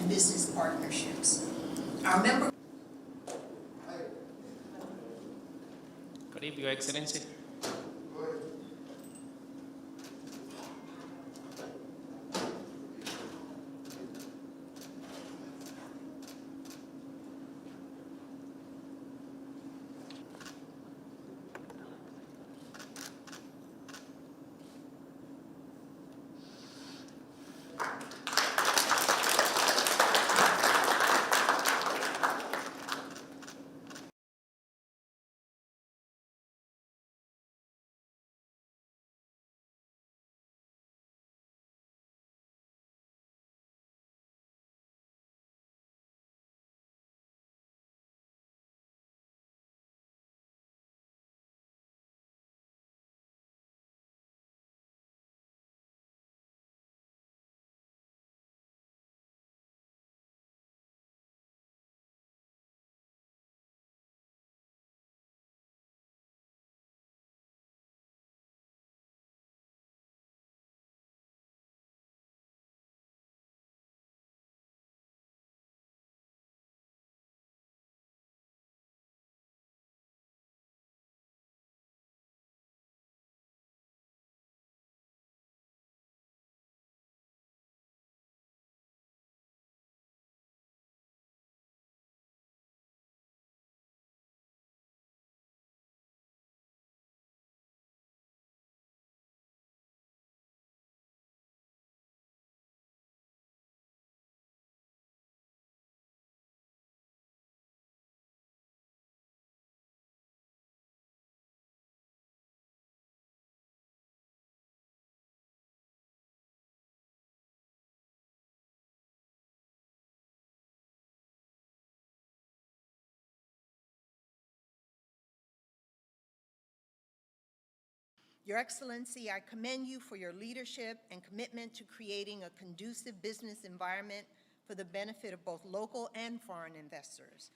and business partnerships. Our member. Good evening, Your Excellency. Your Excellency, I commend you for your leadership and commitment to creating a conducive business environment for the benefit of both local and foreign investors.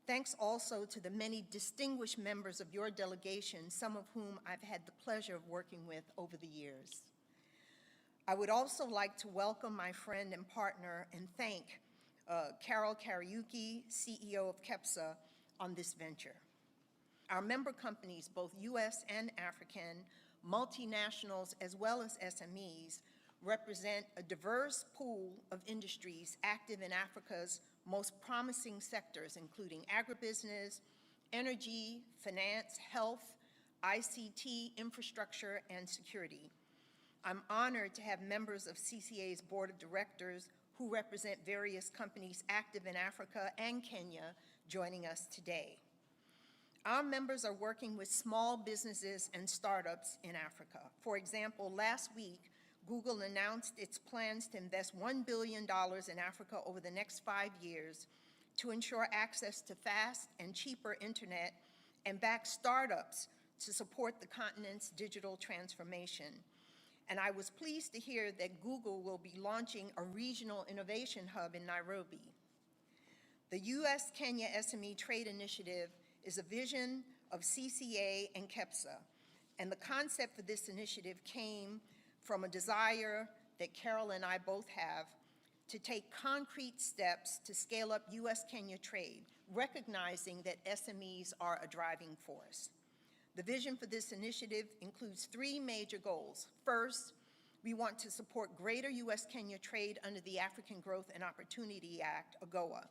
Thanks also to the many distinguished members of your delegation, some of whom I've had the pleasure of working with over the years. I would also like to welcome my friend and partner and thank Carol Kariuki, CEO of KEPSA, on this venture. Our member companies, both U.S. and African, multinationals as well as SMEs, represent a diverse pool of industries active in Africa's most promising sectors, including agribusiness, energy, finance, health, ICT, infrastructure, and security. I'm honored to have members of CCA's board of directors who represent various companies active in Africa and Kenya joining us today. Our members are working with small businesses and startups in Africa. For example, last week, Google announced its plans to invest $1 billion in Africa over the next 5 years to ensure access to fast and cheaper internet and back startups to support the continent's digital transformation. And I was pleased to hear that Google will be launching a regional innovation hub in Nairobi. The U.S.-Kenya SME Trade Initiative is a vision of CCA and KEPSA, and the concept for this initiative came from a desire that Carol and I both have to take concrete steps to scale up U.S.-Kenya trade, recognizing that SMEs are a driving force. The vision for this initiative includes 3 major goals. First, we want to support greater U.S.-Kenya trade under the African Growth and Opportunity Act, AGOA.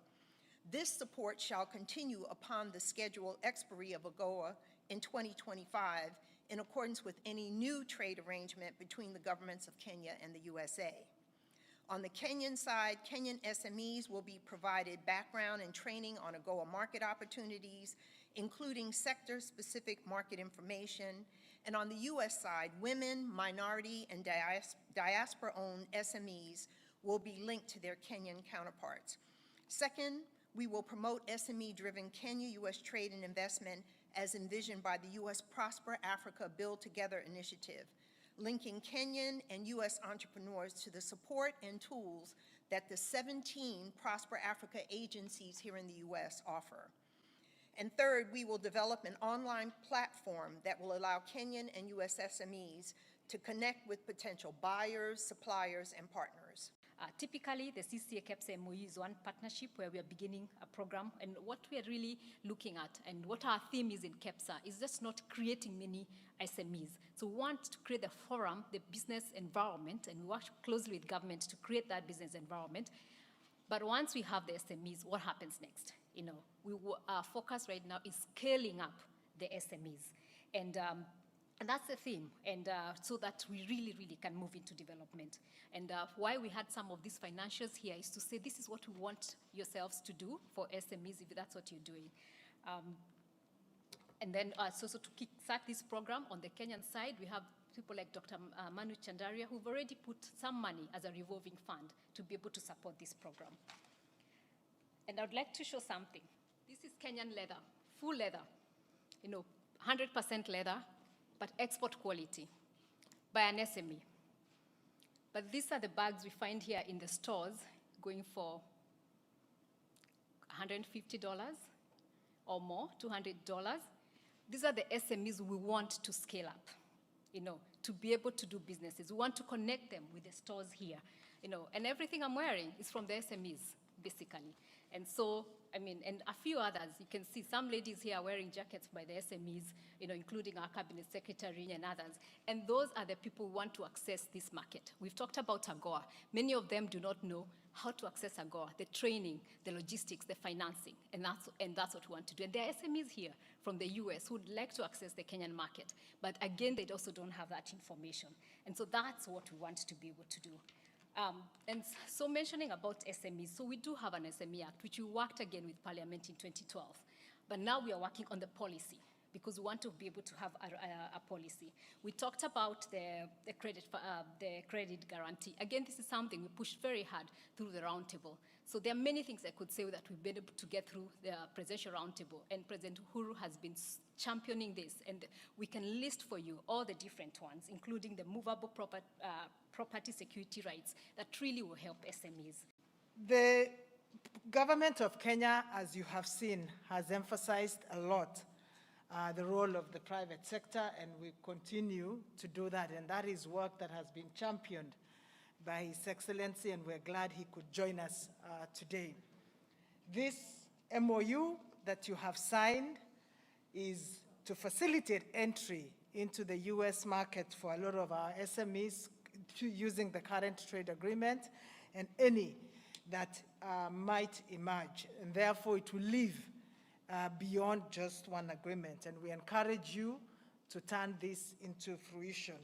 This support shall continue upon the scheduled expiry of AGOA in 2025 in accordance with any new trade arrangement between the governments of Kenya and the USA. On the Kenyan side, Kenyan SMEs will be provided background and training on AGOA market opportunities, including sector-specific market information. And on the U.S. side, women, minority, and diaspora-owned SMEs will be linked to their Kenyan counterparts. Second, we will promote SME-driven Kenya-U.S. trade and investment as envisioned by the U.S. Prosper Africa Build Together initiative, linking Kenyan and U.S. entrepreneurs to the support and tools that the 17 Prosper Africa agencies here in the U.S. offer. And third, we will develop an online platform that will allow Kenyan and U.S. SMEs to connect with potential buyers, suppliers, and partners. Typically, the CCA KEPSA MOU is one partnership where we are beginning a program, and what we are really looking at and what our theme is in KEPSA is just not creating many SMEs. So we want to create the forum, the business environment, and we work closely with government to create that business environment. But once we have the SMEs, what happens next? Our focus right now is scaling up the SMEs. And that's the theme, and so that we really, really can move into development. And why we had some of these financials here is to say this is what we want yourselves to do for SMEs if that's what you're doing. And then so to kickstart this program on the Kenyan side, we have people like Dr. Manu Chandaria who've already put some money as a revolving fund to be able to support this program. And I would like to show something. This is Kenyan leather, full leather, 100% leather, but export quality by an SME. But these are the bags we find here in the stores going for $150 or more, $200. These are the SMEs we want to scale up, to be able to do businesses. We want to connect them with the stores here, and everything I'm wearing is from the SMEs, basically. And so, and a few others. You can see some ladies here are wearing jackets by the SMEs, including our cabinet secretary and others. And those are the people who want to access this market. We've talked about AGOA. Many of them do not know how to access AGOA, the training, the logistics, the financing, and that's what we want to do. And there are SMEs here from the US who would like to access the Kenyan market, but again, they also don't have that information. And so that's what we want to be able to do. And so mentioning about SMEs, so we do have an SME Act, which we worked again with Parliament in 2012. But now we are working on the policy because we want to be able to have a policy. We talked about the credit guarantee. Again, this is something we pushed very hard through the roundtable. So there are many things I could say that we've been able to get through the presidential roundtable, and President Uhuru has been championing this, and we can list for you all the different ones, including the movable property security rights that really will help SMEs. The government of Kenya, as you have seen, has emphasized a lot the role of the private sector, and we continue to do that, and that is work that has been championed by His Excellency, and we're glad he could join us today. This MOU that you have signed is to facilitate entry into the US market for a lot of our SMEs using the current trade agreement and any that might emerge, and therefore it will live beyond just one agreement, and we encourage you to turn this into fruition.